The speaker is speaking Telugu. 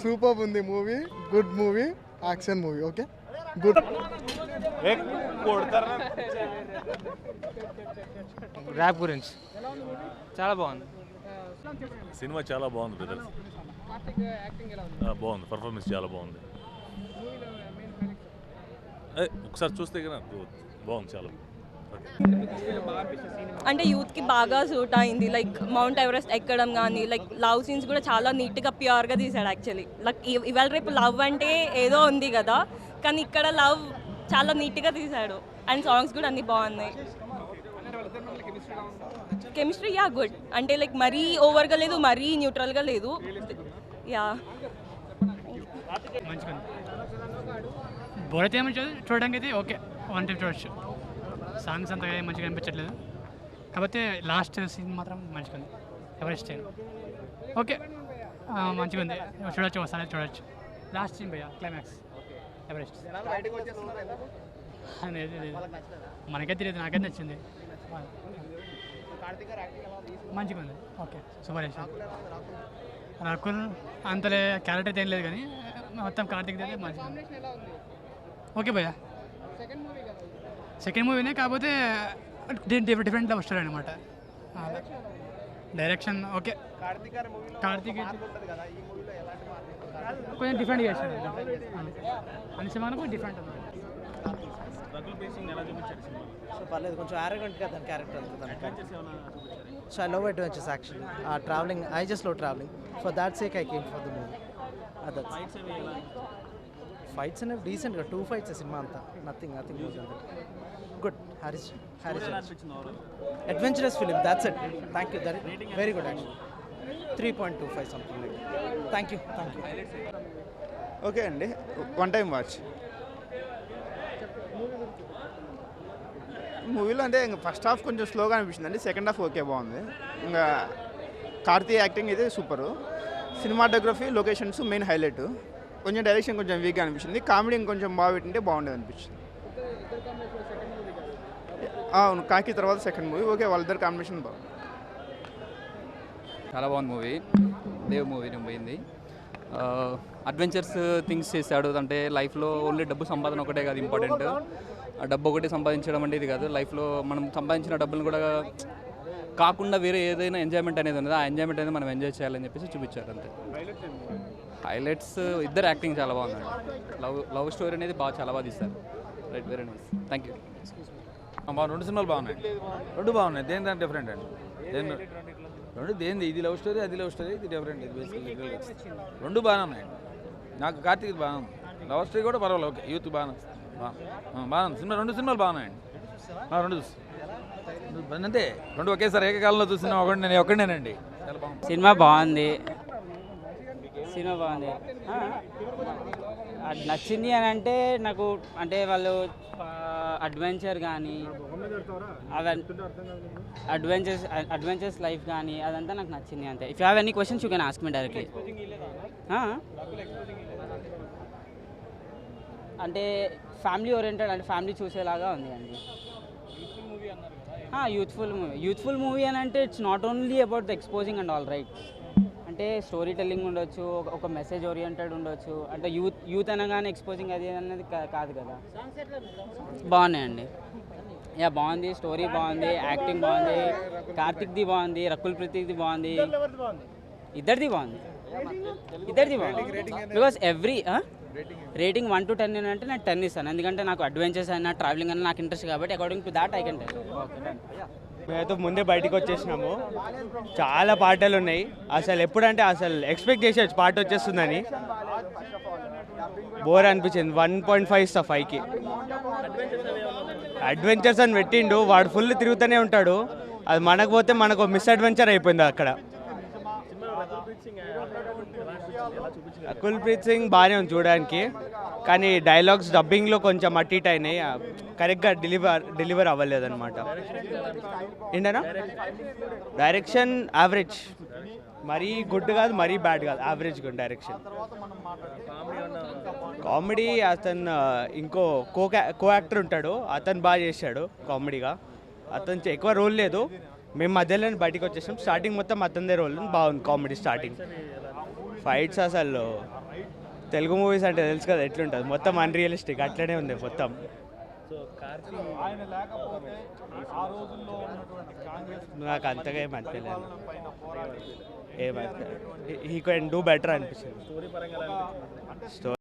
సూపర్ ఉంది movie, good movie, action movie. Okay good. Rap గురించి చాలా బాగుంది సినిమా, చాలా బాగుంది బ్రదర్స్. బాగుంది, పర్ఫార్మెన్స్ చాలా బాగుంది. ఒకసారి చూస్తే కదా బాగుంది, చాలా అంటే యూత్కి బాగా సూట్ అయింది. లైక్ మౌంట్ ఎవరెస్ట్ ఎక్కడం కానీ, లైక్ లవ్ సీన్స్ కూడా చాలా నీట్గా ప్యూర్గా తీసాడు యాక్చువల్లీ. లైక్ ఇవాళ రేపు లవ్ అంటే ఏదో ఉంది కదా, కానీ ఇక్కడ లవ్ చాలా నీట్గా తీసాడు. అండ్ సాంగ్స్ కూడా అన్నీ బాగున్నాయి. Chemistry yeah good. అంటే లైక్ మరీ ఓవర్గా లేదు, మరీ న్యూట్రల్గా లేదు. యా మంచిగా బోరైతే ఏమొచ్చు చూడడానికి అయితే ఓకే, వన్ టైం చూడొచ్చు. సాంగ్స్ అంతగా మంచిగా అనిపించట్లేదు, కాకపోతే లాస్ట్ సీన్ మాత్రం మంచిగా ఉంది. ఎవరెస్ట్ ఓకే మంచిగా ఉంది, చూడొచ్చు, ఒకసారి చూడొచ్చు. లాస్ట్ సీన్ భయ్యా క్లైమాక్స్ ఎవరెస్ట్ అనేది మనకైతే తెలియదు, నాకైతే నచ్చింది. మంచిగా ఉంది, ఓకే సూపర్ చేసాను. రకుల్ అంతలే క్యారెక్టర్ అయితే ఏం లేదు, కానీ మొత్తం కార్తీక్ అయితే మంచిగా ఉంది. ఓకే భయ్యా సెకండ్ మూవీనే, కాకపోతే డిఫరెంట్ లవ్ స్టోరీ అనమాట. డైరెక్షన్ ఓకే, కార్తీక్ కొంచెం డిఫరెంట్ చేశాడు. అన్ని సినిమాలకు డిఫరెంట్ అన్నమాట. పర్లేదు, కొంచెం యారగెంట్గా తన character so I love adventures actually. Travelling, I just love travelling. For that sake I came for the movie. Fights అనేవి డీసెంట్గా 2 ఫైట్స్ సినిమా అంతా, nothing good. Harris adventurous film, that's it. Thank you, very good actually. 3.25 something like. Thank you. Okay అండి, వన్ టైం వాచ్. మూవీలో అంటే ఇంకా ఫస్ట్ హాఫ్ కొంచెం స్లోగా అనిపించింది అండి, సెకండ్ హాఫ్ ఓకే బాగుంది. ఇంకా కార్తీక్ యాక్టింగ్ అయితే super. Cinematography, locations main highlight. కొంచెం డైరెక్షన్ కొంచెం వీక్గా అనిపించింది. కామెడీ ఇంకొంచెం బాగా పెట్టింటే బాగుండేది అనిపించింది. అవును, కాకి తర్వాత సెకండ్ మూవీ ఓకే, వాళ్ళిద్దరు కాంబినేషన్ బాగుంది. చాలా బాగుంది మూవీ, దేవ్ మూవీ పోయింది. అడ్వెంచర్స్ థింగ్స్ చేశాడు. అంటే లైఫ్లో ఓన్లీ డబ్బు సంపాదన ఒకటే కాదు ఇంపార్టెంట్. ఆ డబ్బు ఒకటి సంపాదించడం అంటే ఇది కాదు. లైఫ్లో మనం సంపాదించిన డబ్బులను కూడా కాకుండా వేరే ఏదైనా ఎంజాయ్మెంట్ అనేది ఉంది, ఆ ఎంజాయ్మెంట్ అనేది మనం ఎంజాయ్ చేయాలని చెప్పేసి చూపించారు అంతే. హైలైట్స్ ఇద్దరు యాక్టింగ్ చాలా బాగుందండి. లవ్ స్టోరీ అనేది చాలా బాగా తీస్తారు. Right, very nice, thank you. రెండు సినిమాలు బాగున్నాయి, రెండు బాగున్నాయి. దేని దాని డిఫరెంట్ అండి, దేని ఇది లవ్ స్టోరీ, అది లవ్ స్టోరీ, ఇది డిఫరెంట్. ఇది బేసిక్లీ రెండు బాగానే ఉన్నాయండి. నాకు కార్తీక్ బాగా ఉంది, లవ్ స్టోరీ కూడా పర్వాలేదు, ఓకే. యూత్ బాగా బాగుంది సినిమా. రెండు సినిమాలు బాగున్నాయండి, రెండు చూసి అంతే. రెండు ఒకేసారి ఏకకాలంలో చూసిన నేను ఒకటినేనండి. చాలా బాగుంది సినిమా. బాగుంది సినిమా, బాగుంది. నచ్చింది అని అంటే నాకు, అంటే వాళ్ళు అడ్వెంచర్ కానీ, అడ్వెంచర్స్ లైఫ్ కానీ అదంతా నాకు నచ్చింది అంతే. If you have any questions you can ask me directly. అంటే ఫ్యామిలీ ఓరియంటెడ్, అంటే ఫ్యామిలీ చూసేలాగా ఉంది అండి. యూత్ఫుల్ మూవీ అని అంటే it's not only about the exposing and all right. అంటే స్టోరీ టెల్లింగ్ ఉండొచ్చు, ఒక మెసేజ్ ఓరియంటెడ్ ఉండొచ్చు. అంటే యూత్ అనగానే ఎక్స్పోజింగ్ అది అనేది కాదు కదా. బాగున్నాయండి, యా బాగుంది. స్టోరీ బాగుంది, యాక్టింగ్ బాగుంది, కార్తిక్ది బాగుంది, రకుల్ ప్రీత్ది బాగుంది, ఇద్దరిది బాగుంది. బికాస్ రేటింగ్ 1 to 10 అంటే నేను 10 ఇస్తాను. ఎందుకంటే నాకు అడ్వెంచర్స్ అయినా ట్రావెలింగ్ అయినా నాకు ఇంట్రెస్ట్ కాబట్టి according to that I can tell. మేమైతే ముందే బయటకు వచ్చేసినాము. చాలా పాటలు ఉన్నాయి. అసలు ఎప్పుడంటే అసలు ఎక్స్పెక్ట్ చేసేది పాట వచ్చేస్తుందని, బోర్ అనిపించింది. 1.5 ఇస్తా 5కి. అడ్వెంచర్స్ అని పెట్టిండు, వాడు ఫుల్ తిరుగుతూనే ఉంటాడు. అది మనకు పోతే మనకు మిస్ అడ్వెంచర్ అయిపోయింది అక్కడ. కుల్ప్రీత్ సింగ్ బాగానే ఉంది చూడడానికి, కానీ డైలాగ్స్ డబ్బింగ్లో కొంచెం అటు ఇటు అయినాయి, కరెక్ట్గా డెలివర్ అవ్వలేదన్నమాట. ఏంటన్నా డైరెక్షన్ యావరేజ్, మరీ గుడ్ కాదు, మరీ బ్యాడ్ కాదు, యావరేజ్ గుడ్ డైరెక్షన్. కామెడీ అతను ఇంకో కో యాక్టర్ ఉంటాడు, అతను బాగా చేశాడు కామెడీగా. అతను ఎక్కువ రోల్ లేదు, మేము మధ్యలో బయటకు వచ్చేసాం. స్టార్టింగ్ మొత్తం అతనిదే రోల్, బాగుంది కామెడీ స్టార్టింగ్. ఫైట్స్ అసలు తెలుగు మూవీస్ అంటే తెలుసు కదా ఎట్లుంటుంది, మొత్తం అన్రియలిస్టిక్ అట్లనే ఉంది మొత్తం. నాకు అంతగా ఏం అనిపించలేదు, ఏమనిపించలేదు. హీ కెన్ డూ బెటర్ అనిపించింది. స్టోరీ